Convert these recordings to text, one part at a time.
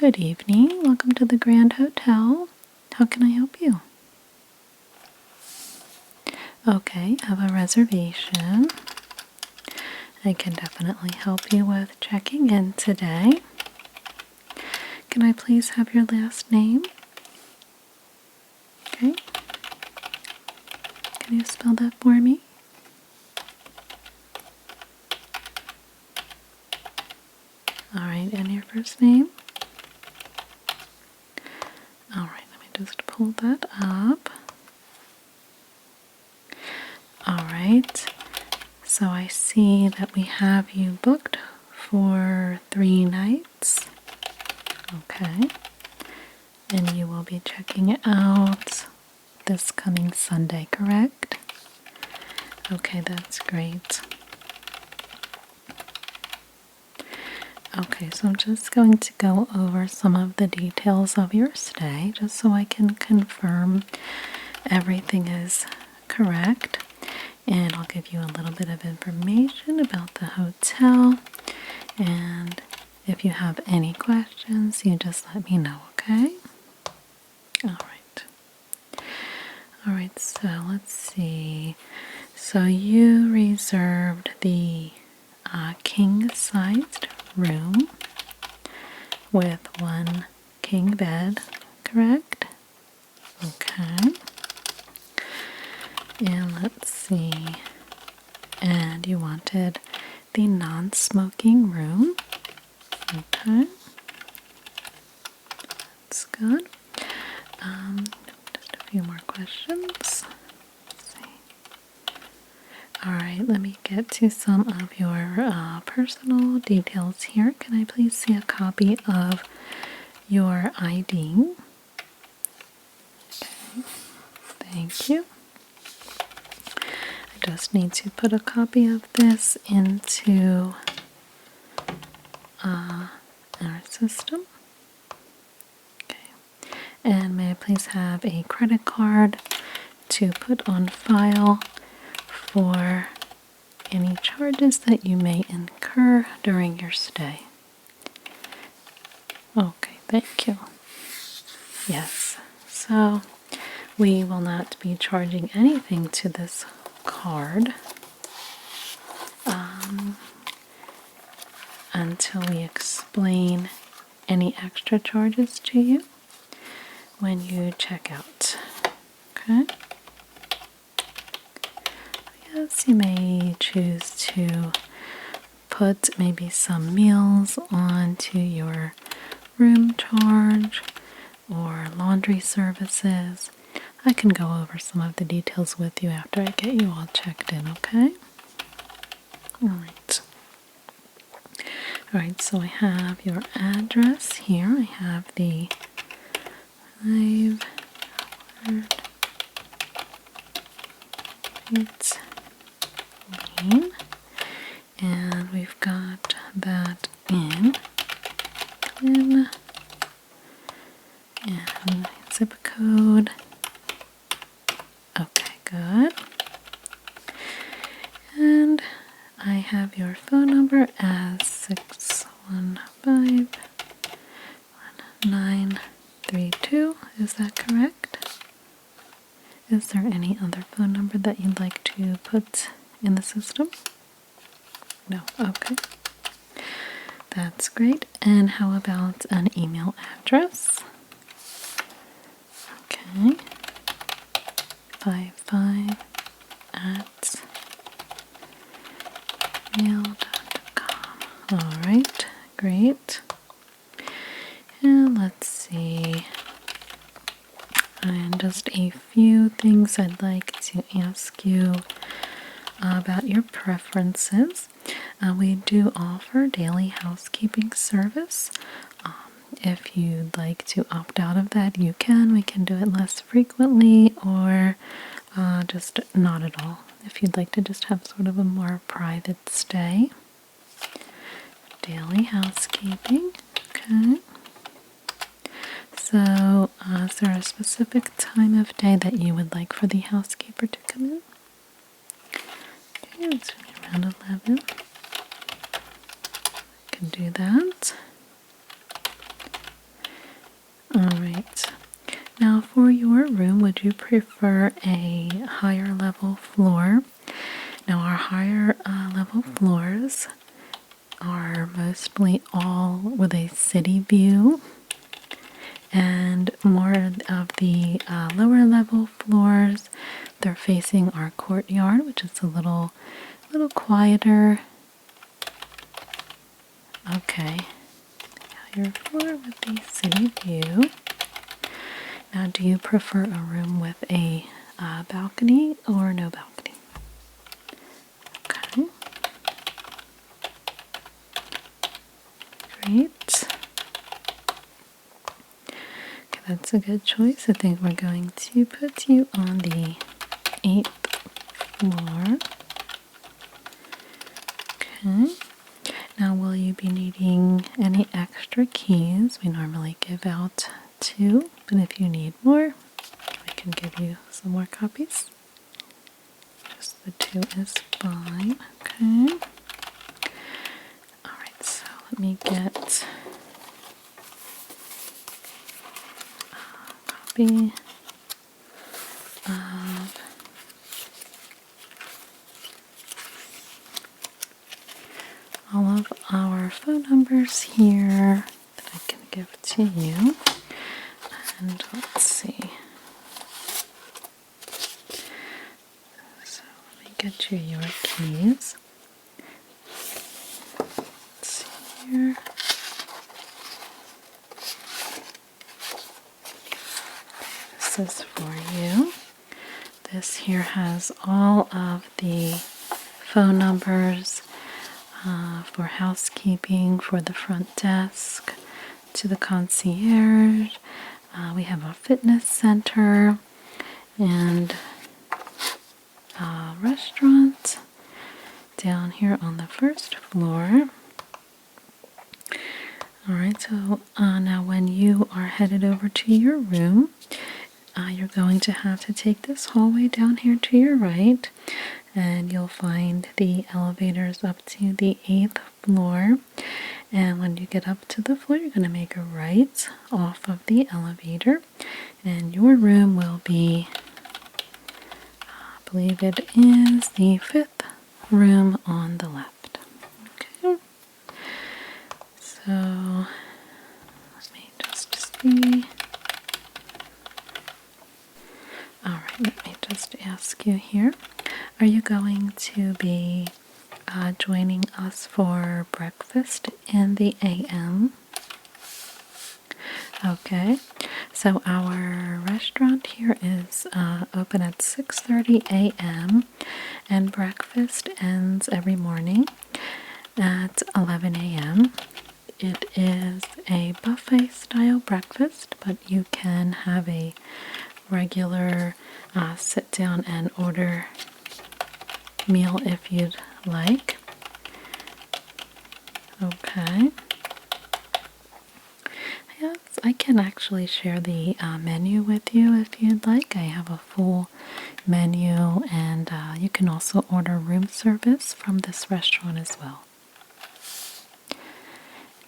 Good evening. Welcome to the Grand Hotel. How can I help you? Okay, I have a reservation. I can definitely help you with checking in today. Can I please have your last name? Okay. Can you spell that for me? Alright, and your first name? Alright, let me just pull that up. Alright, so I see that we have you booked for 3 nights. Okay, and you will be checking it out this coming Sunday, correct? Okay, that's great. Okay, so I'm just going to go over some of the details of your stay, just so I can confirm everything is correct. And I'll give you a little bit of information about the hotel. And if you have any questions, you just let me know, okay? Alright. Alright, so let's see. So you reserved the king-sized room with 1 king bed, correct? Okay. And let's see. And you wanted the non-smoking room. Okay. That's good. Just a few more questions. Let's see. Alright, let me get to some of your personal details here. Can I please see a copy of your ID? Okay. Thank you. I just need to put a copy of this into our system. Okay. And may I please have a credit card to put on file for any charges that you may incur during your stay? Okay, thank you. Yes, so we will not be charging anything to this card until we explain any extra charges to you when you check out. Okay? Yes, you may choose to put maybe some meals onto your room charge or laundry services. I can go over some of the details with you after I get you all checked in, okay? Alright. Alright, so I have your address here. I have the 5 It's Lane, and we've got that in and zip code. Okay, good. And I have your phone number as 615-1932. Is that correct? Is there any other phone number that you'd like to put in the system? No. Okay. That's great. And how about an email address? Okay. 55@mail.com. Alright, great. And let's see. And just a few things I'd like to ask you about your preferences. We do offer daily housekeeping service. If you'd like to opt out of that, you can. We can do it less frequently or just not at all. If you'd like to just have sort of a more private stay. Daily housekeeping. Okay. So, is there a specific time of day that you would like for the housekeeper to come in? Okay, it's around 11. Can do that. for your room, would you prefer a higher level floor? Now our higher level floors are mostly all with a city view, and more of the lower level floors, they're facing our courtyard, which is a little quieter. Okay, higher floor with the city view. Now, do you prefer a room with a balcony or no balcony? Okay. Great. Okay, that's a good choice. I think we're going to put you on the 8th floor. Okay. Now, will you be needing any extra keys? We normally give out 2, but if you need more, I can give you some more copies. Just the 2 is fine. Okay. Alright, so let me get a copy of all of our phone numbers here that I can give to you. And let's see. So let me get you your keys. Let's see here. This is for you. This here has all of the phone numbers for housekeeping, for the front desk, to the concierge. We have a fitness center and a restaurant down here on the 1st floor. Alright, so now when you are headed over to your room, you're going to have to take this hallway down here to your right, and you'll find the elevators up to the 8th floor. And when you get up to the floor, you're going to make a right off of the elevator, and your room will be, I believe it is the 5th room on the left. Okay, so let me just see. Alright, let me just ask you here. Are you going to be joining us for breakfast in the AM? Okay, so our restaurant here is open at 6:30 a.m. and breakfast ends every morning at 11 a.m. It is a buffet style breakfast, but you can have a regular sit down and order meal if you'd like. Okay. Yes, I can actually share the menu with you if you'd like. I have a full menu, and you can also order room service from this restaurant as well.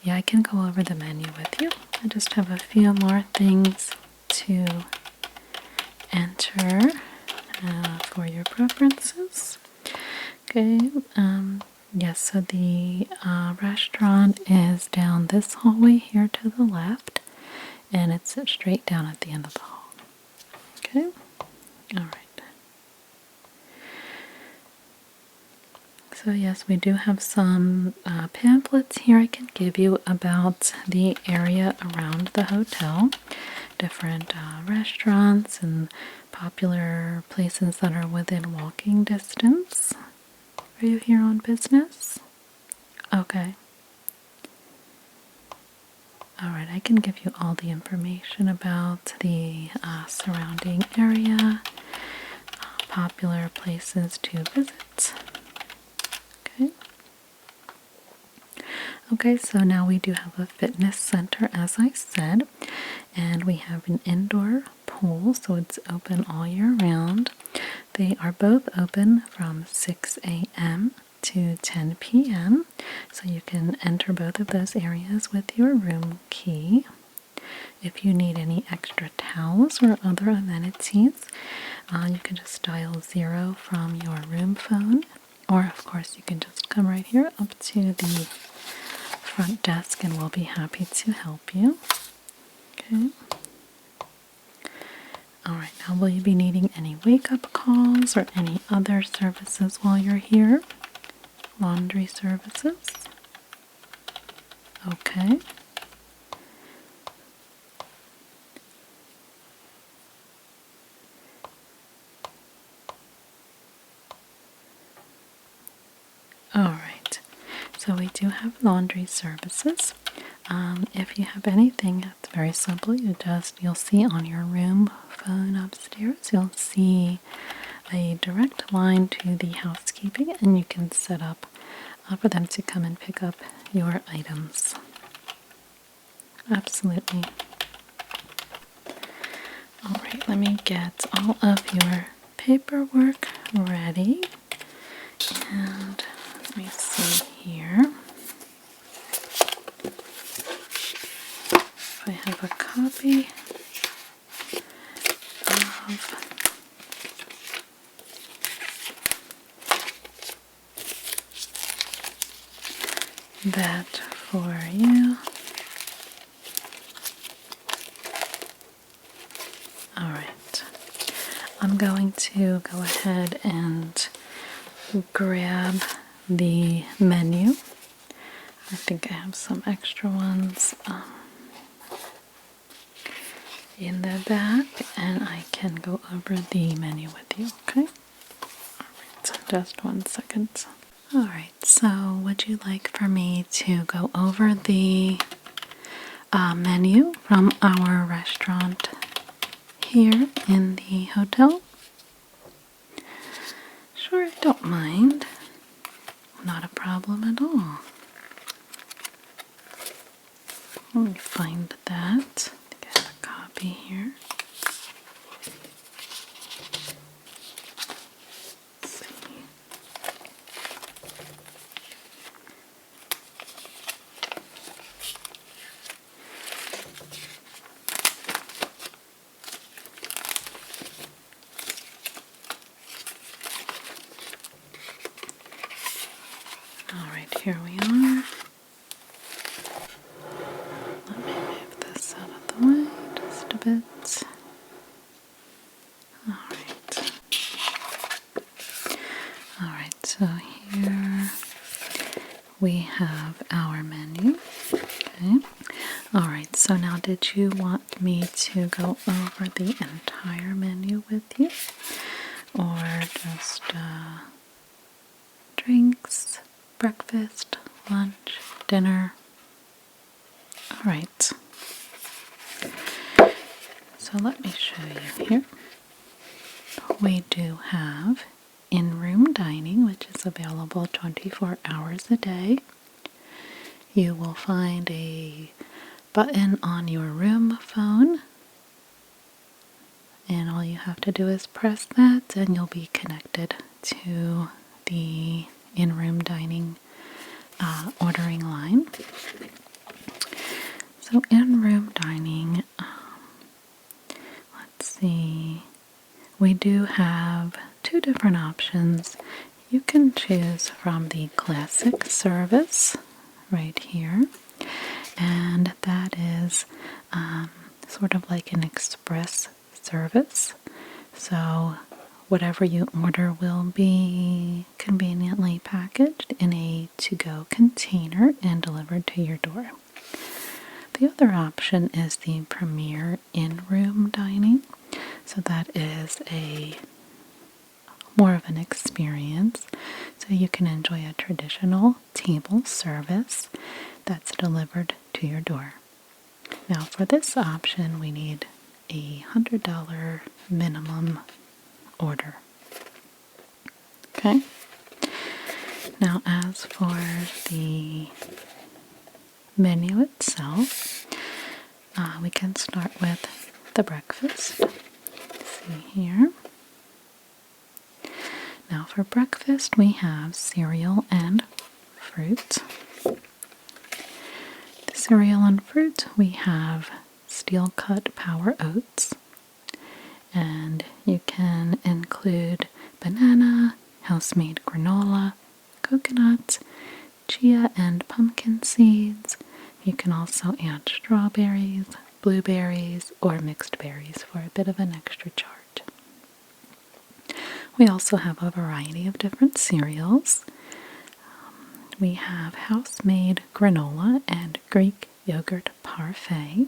Yeah, I can go over the menu with you. I just have a few more things to enter for your preferences. Okay, yes, so the restaurant is down this hallway here to the left, and it's straight down at the end of the hall. Okay, alright. So yes, we do have some pamphlets here I can give you about the area around the hotel, different restaurants and popular places that are within walking distance. Are you here on business? Okay. Alright, I can give you all the information about the surrounding area, popular places to visit. Okay. Okay, so now we do have a fitness center, as I said, and we have an indoor pool, so it's open all year round. They are both open from 6 a.m. to 10 p.m., so you can enter both of those areas with your room key. If you need any extra towels or other amenities, you can just dial 0 from your room phone, or of course you can just come right here up to the front desk and we'll be happy to help you. Okay. Alright, now will you be needing any wake-up calls or any other services while you're here? Laundry services? Okay. Alright, so we do have laundry services. If you have anything, it's very simple. You'll see on your room phone upstairs, you'll see a direct line to the housekeeping, and you can set up for them to come and pick up your items. Absolutely. Alright, let me get all of your paperwork ready. And let me see here. If I have a copy of that for you. Alright. I'm going to go ahead and grab the menu. I think I have some extra ones in the back, and I can go over the menu with you, okay? Alright, just 1 second. Alright, so would you like for me to go over the menu from our restaurant here in the hotel? Sure, I don't mind. Not a problem at all. Let me find that. I think I have a copy here. Let's see. Alright, here we are. Let me move this out of the way just a bit. Alright. Alright, so here we have our menu. Okay. Alright, so now did you want me to go over the entire menu with you? Or just drinks, breakfast, lunch, dinner? Alright. So let me show you here. We do have in-room dining, which is available 24 hours a day. You will find a button on your room phone, and all you have to do is press that and you'll be connected to the in-room dining ordering line. So in-room dining, let's see, we do have 2 different options. You can choose from the classic service right here, and that is sort of like an express service. So whatever you order will be conveniently packaged in a to-go container and delivered to your door. The other option is the Premier in-room dining. So that is a more of an experience. So you can enjoy a traditional table service that's delivered to your door. Now for this option, we need a $100 minimum order. Okay. Now as for the menu itself, we can start with the breakfast. Let's see here. Now for breakfast, we have cereal and fruit. The cereal and fruit, we have steel cut power oats. And you can include banana, house-made granola, coconuts, chia and pumpkin seeds. You can also add strawberries, blueberries, or mixed berries for a bit of an extra charge. We also have a variety of different cereals. We have house-made granola and Greek yogurt parfait.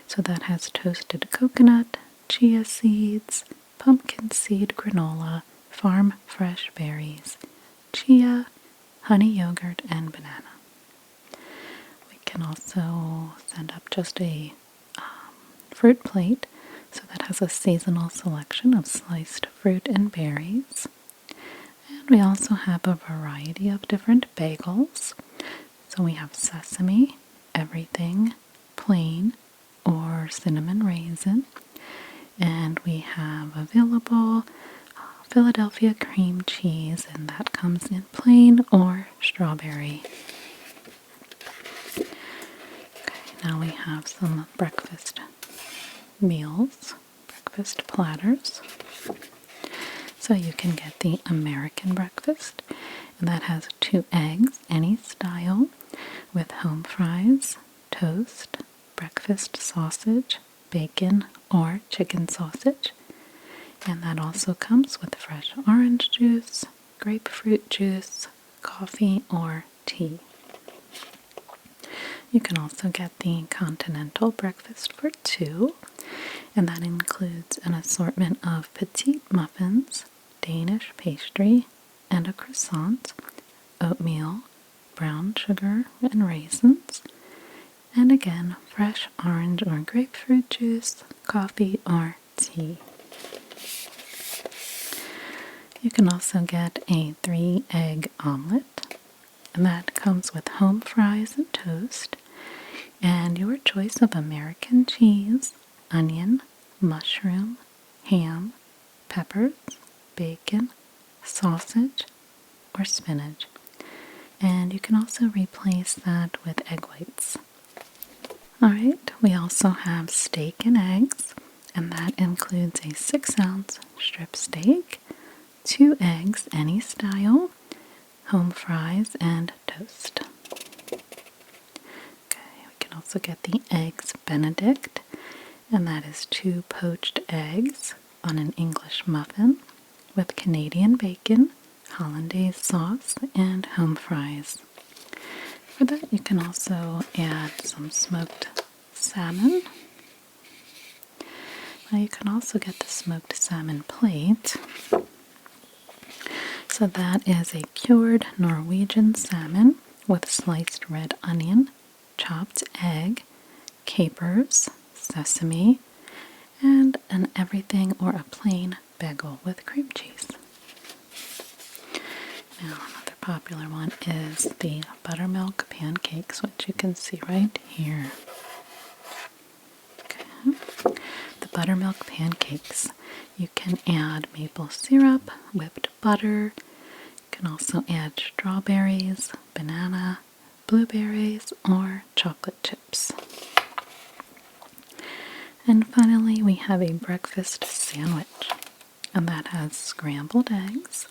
So that has toasted coconut, chia seeds, pumpkin seed granola, farm fresh berries, chia, honey yogurt, and banana. We can also send up just a fruit plate, so that has a seasonal selection of sliced fruit and berries. And we also have a variety of different bagels. So we have sesame, everything, plain, or cinnamon raisin. And we have available Philadelphia cream cheese, and that comes in plain or strawberry. Okay, now we have some breakfast meals, breakfast platters. So you can get the American breakfast, and that has 2 eggs, any style, with home fries, toast, breakfast sausage, bacon, or chicken sausage. And that also comes with fresh orange juice, grapefruit juice, coffee, or tea. You can also get the continental breakfast for 2, and that includes an assortment of petite muffins, Danish pastry, and a croissant, oatmeal, brown sugar, and raisins, and again, fresh orange or grapefruit juice, coffee, or tea. You can also get a 3-egg omelet, and that comes with home fries and toast, and your choice of American cheese, onion, mushroom, ham, peppers, bacon, sausage, or spinach. And you can also replace that with egg whites. Alright, we also have steak and eggs, and that includes a 6-ounce strip steak, 2 eggs, any style, home fries, and toast. Okay, we can also get the Eggs Benedict, and that is 2 poached eggs on an English muffin with Canadian bacon, hollandaise sauce, and home fries. For that, you can also add some smoked salmon. Now you can also get the smoked salmon plate. So that is a cured Norwegian salmon with sliced red onion, chopped egg, capers, sesame, and an everything or a plain bagel with cream cheese. Now another popular one is the buttermilk pancakes, which you can see right here. Okay. The buttermilk pancakes. You can add maple syrup, whipped butter. You can also add strawberries, banana, blueberries, or chocolate chips. And finally, we have a breakfast sandwich, and that has scrambled eggs,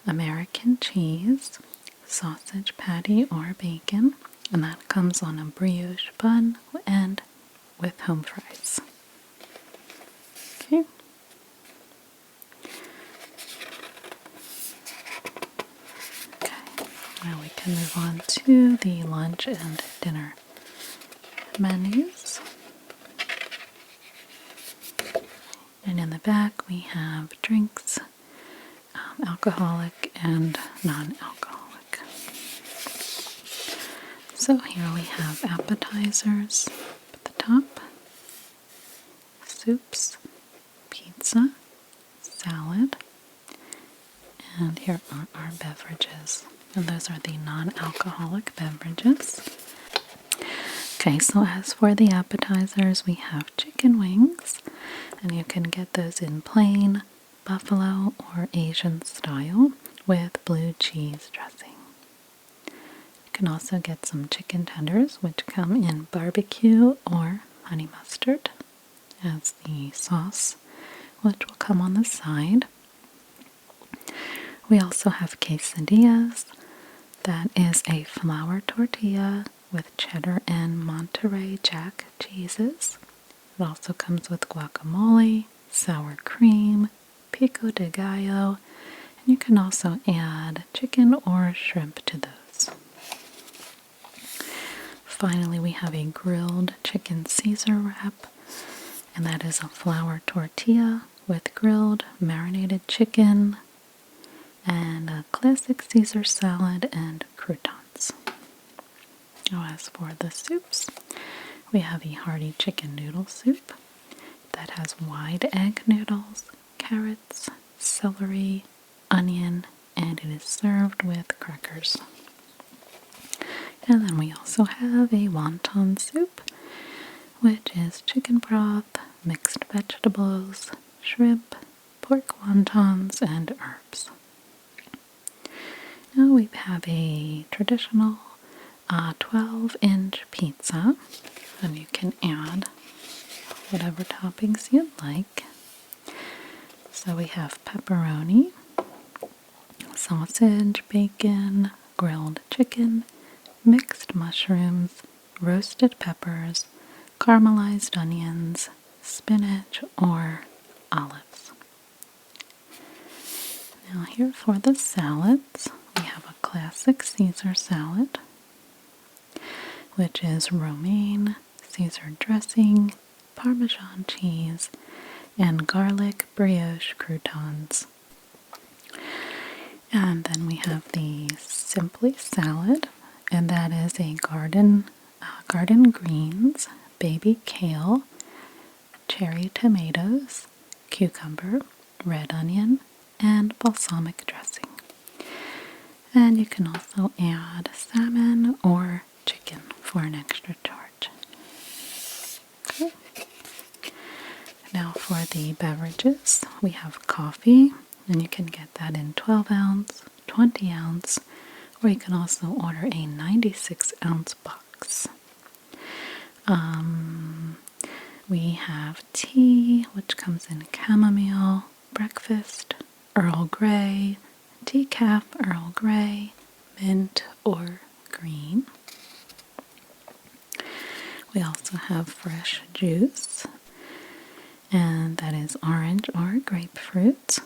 American cheese, sausage patty or bacon, and that comes on a brioche bun and with home fries. Okay. Now we can move on to the lunch and dinner menus. And in the back we have drinks, alcoholic and non-alcoholic. So here we have appetizers at the top, soups, pizza, salad, and here are our beverages. And those are the non-alcoholic beverages. Okay, so as for the appetizers, we have chicken wings, and you can get those in plain, buffalo, or Asian style with blue cheese dressing. You can also get some chicken tenders, which come in barbecue or honey mustard as the sauce which will come on the side. We also have quesadillas. That is a flour tortilla with cheddar and Monterey Jack cheeses. It also comes with guacamole, sour cream, pico de gallo, and you can also add chicken or shrimp to those. Finally, we have a grilled chicken Caesar wrap, and that is a flour tortilla with grilled marinated chicken and a classic Caesar salad and croutons. Now, as for the soups, we have a hearty chicken noodle soup that has wide egg noodles, carrots, celery, onion, and it is served with crackers. And then we also have a wonton soup, which is chicken broth, mixed vegetables, shrimp, pork wontons, and herbs. Now we have a traditional 12-inch pizza, and you can add whatever toppings you'd like. So we have pepperoni, sausage, bacon, grilled chicken, mixed mushrooms, roasted peppers, caramelized onions, spinach, or olives. Now here for the salads, we have a classic Caesar salad, which is romaine, Caesar dressing, Parmesan cheese, and garlic brioche croutons. And then we have the Simply salad, and that is a garden greens, baby kale, cherry tomatoes, cucumber, red onion, and balsamic dressing. And you can also add salmon or chicken for an extra charge. Okay. Now for the beverages, we have coffee, and you can get that in 12-ounce, 20-ounce, or you can also order a 96-ounce box. We have tea, which comes in chamomile, breakfast, Earl Grey, decaf Earl Grey, mint, or green. We also have fresh juice, and that is orange or grapefruit.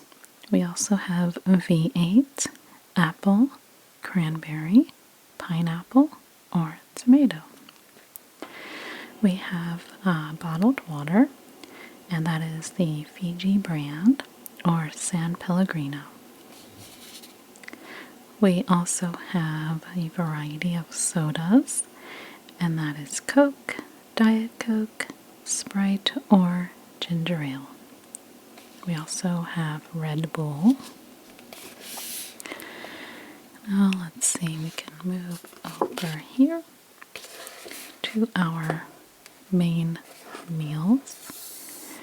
We also have V8, apple, cranberry, pineapple, or tomato. We have bottled water, and that is the Fiji brand or San Pellegrino. We also have a variety of sodas, and that is Coke, Diet Coke, Sprite, or ginger ale. We also have Red Bull. Now let's see, we can move over here to our main meals.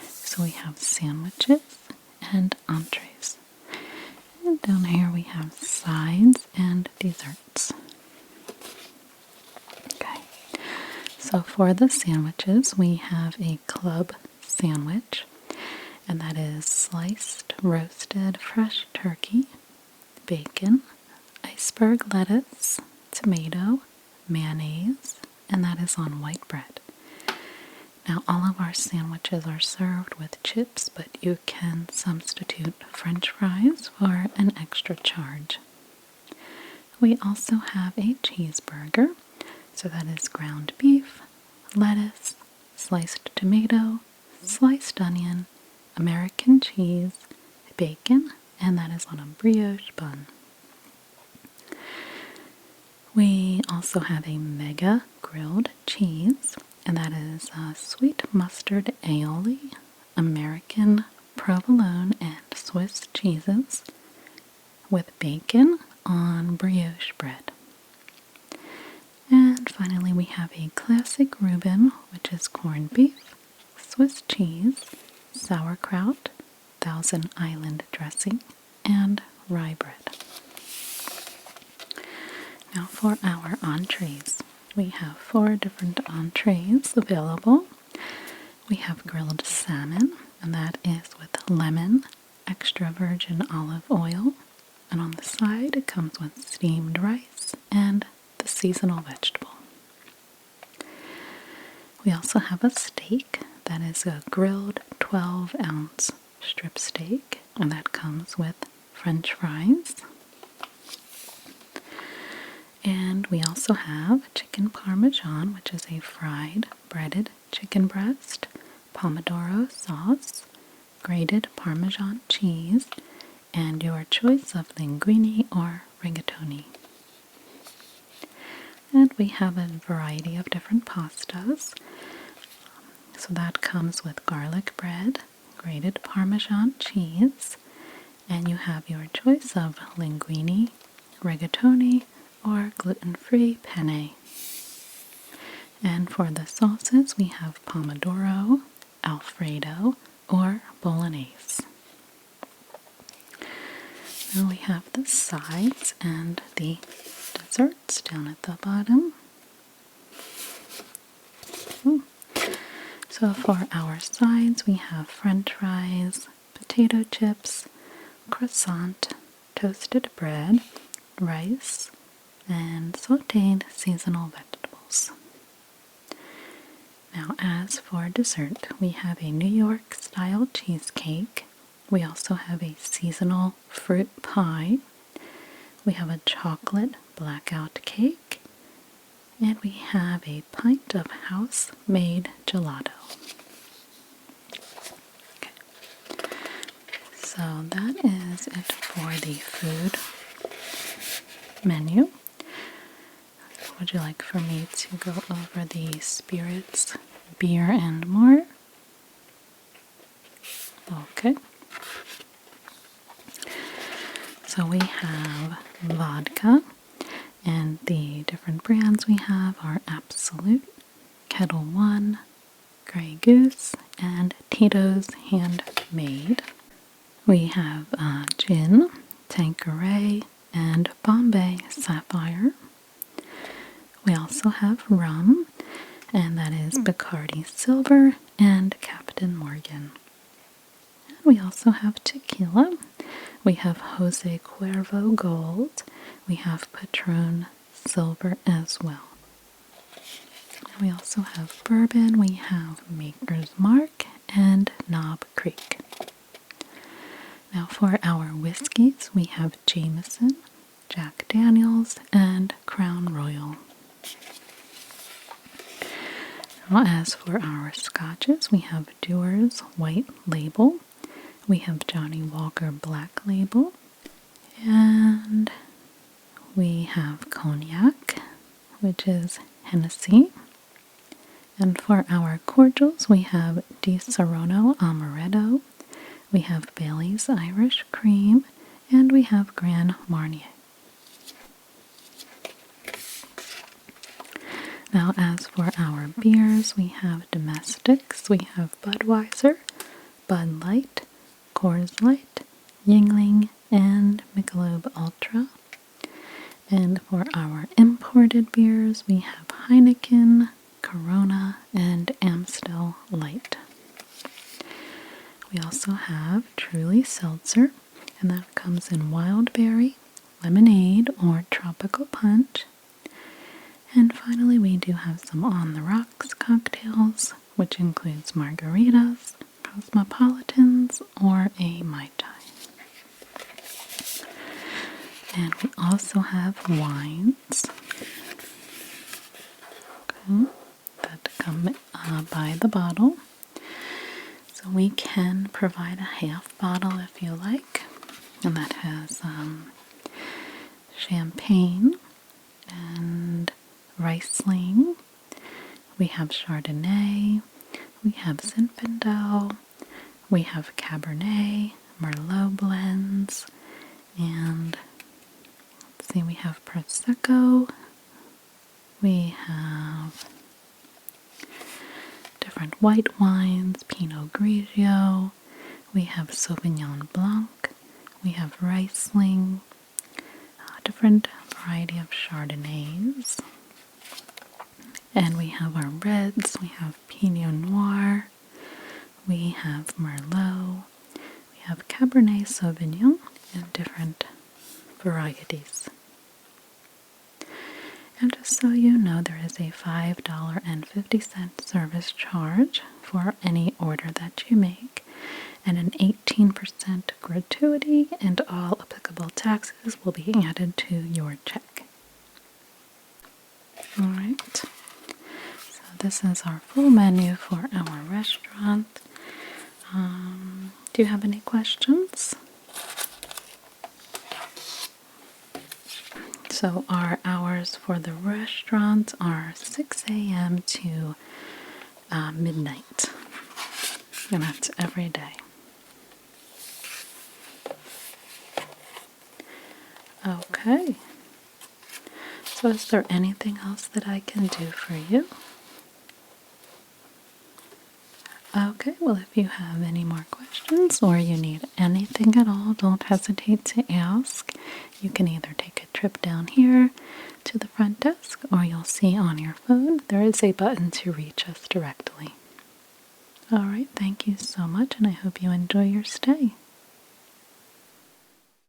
So we have sandwiches and entrees. And down here we have sides and desserts. Okay, so for the sandwiches, we have a club sandwich, and that is sliced roasted fresh turkey, bacon, iceberg lettuce, tomato, mayonnaise, and that is on white bread. Now all of our sandwiches are served with chips, but you can substitute French fries for an extra charge. We also have a cheeseburger, so that is ground beef, lettuce, sliced tomato, sliced onion, American cheese, bacon, and that is on a brioche bun. We also have a mega grilled cheese, and that is sweet mustard aioli, American provolone, and Swiss cheeses with bacon on brioche bread. And finally we have a classic Reuben, which is corned beef, Swiss cheese, sauerkraut, Thousand Island dressing, and rye bread. Now for our entrees. We have 4 different entrees available. We have grilled salmon, and that is with lemon, extra virgin olive oil, and on the side it comes with steamed rice and the seasonal vegetable. We also have a steak that is a grilled 12-ounce strip steak, and that comes with French fries. And we also have chicken parmesan, which is a fried breaded chicken breast, pomodoro sauce, grated Parmesan cheese, and your choice of linguine or rigatoni. And we have a variety of different pastas. So that comes with garlic bread, grated Parmesan cheese, and you have your choice of linguine, rigatoni, or gluten-free penne. And for the sauces, we have pomodoro, alfredo, or bolognese. Now we have the sides and the desserts down at the bottom. So for our sides, we have French fries, potato chips, croissant, toasted bread, rice, and sauteed seasonal vegetables. Now as for dessert, we have a New York style cheesecake. We also have a seasonal fruit pie. We have a chocolate blackout cake. And we have a pint of house-made gelato. Okay. So that is it for the food menu. Would you like for me to go over the spirits, beer, and more? Okay. So we have vodka, and the different brands we have are Absolute, Kettle One, Grey Goose, and Tito's Handmade. We have gin, Tanqueray, and Bombay Sapphire. We also have rum, and that is Bacardi Silver and Captain Morgan. And we also have tequila. We have Jose Cuervo Gold. We have Patron Silver as well. And we also have bourbon. We have Maker's Mark and Knob Creek. Now for our whiskeys, we have Jameson, Jack Daniels, and Crown Royal. Now as for our scotches, we have Dewar's White Label. We have Johnny Walker Black Label. And we have Cognac, which is Hennessy. And for our cordials, we have Di Serono Amaretto. We have Bailey's Irish Cream, and we have Grand Marnier. Now as for our beers, we have domestics. We have Budweiser, Bud Light, Coors Light, Yuengling, and Michelob Ultra. And for our imported beers, we have Heineken, Corona, and Amstel Light. We also have Truly Seltzer, and that comes in wild berry, lemonade, or tropical punch. And finally, we do have some on the rocks cocktails, which includes margaritas, cosmopolitans, or a Mai Tai. And we also have wines. Okay, that come by the bottle. So we can provide a half bottle if you like, and that has champagne and Riesling. We have Chardonnay, we have Zinfandel, we have Cabernet, Merlot blends, and let's see, we have Prosecco, we have different white wines, Pinot Grigio, we have Sauvignon Blanc, we have Riesling, a different variety of Chardonnays, and we have our reds, we have Pinot Noir, We have Merlot, we have Cabernet Sauvignon, and different varieties. And just so you know, there is a $5.50 service charge for any order that you make, and an 18% gratuity, and all applicable taxes will be added to your check. Alright, so this is our full menu for our restaurant. Do you have any questions? So our hours for the restaurant are 6 a.m. to midnight, and that's every day. Okay, so is there anything else that I can do for you? Okay, well, if you have any more questions or you need anything at all, don't hesitate to ask. You can either take a trip down here to the front desk, or you'll see on your phone there is a button to reach us directly. Alright, thank you so much, and I hope you enjoy your stay.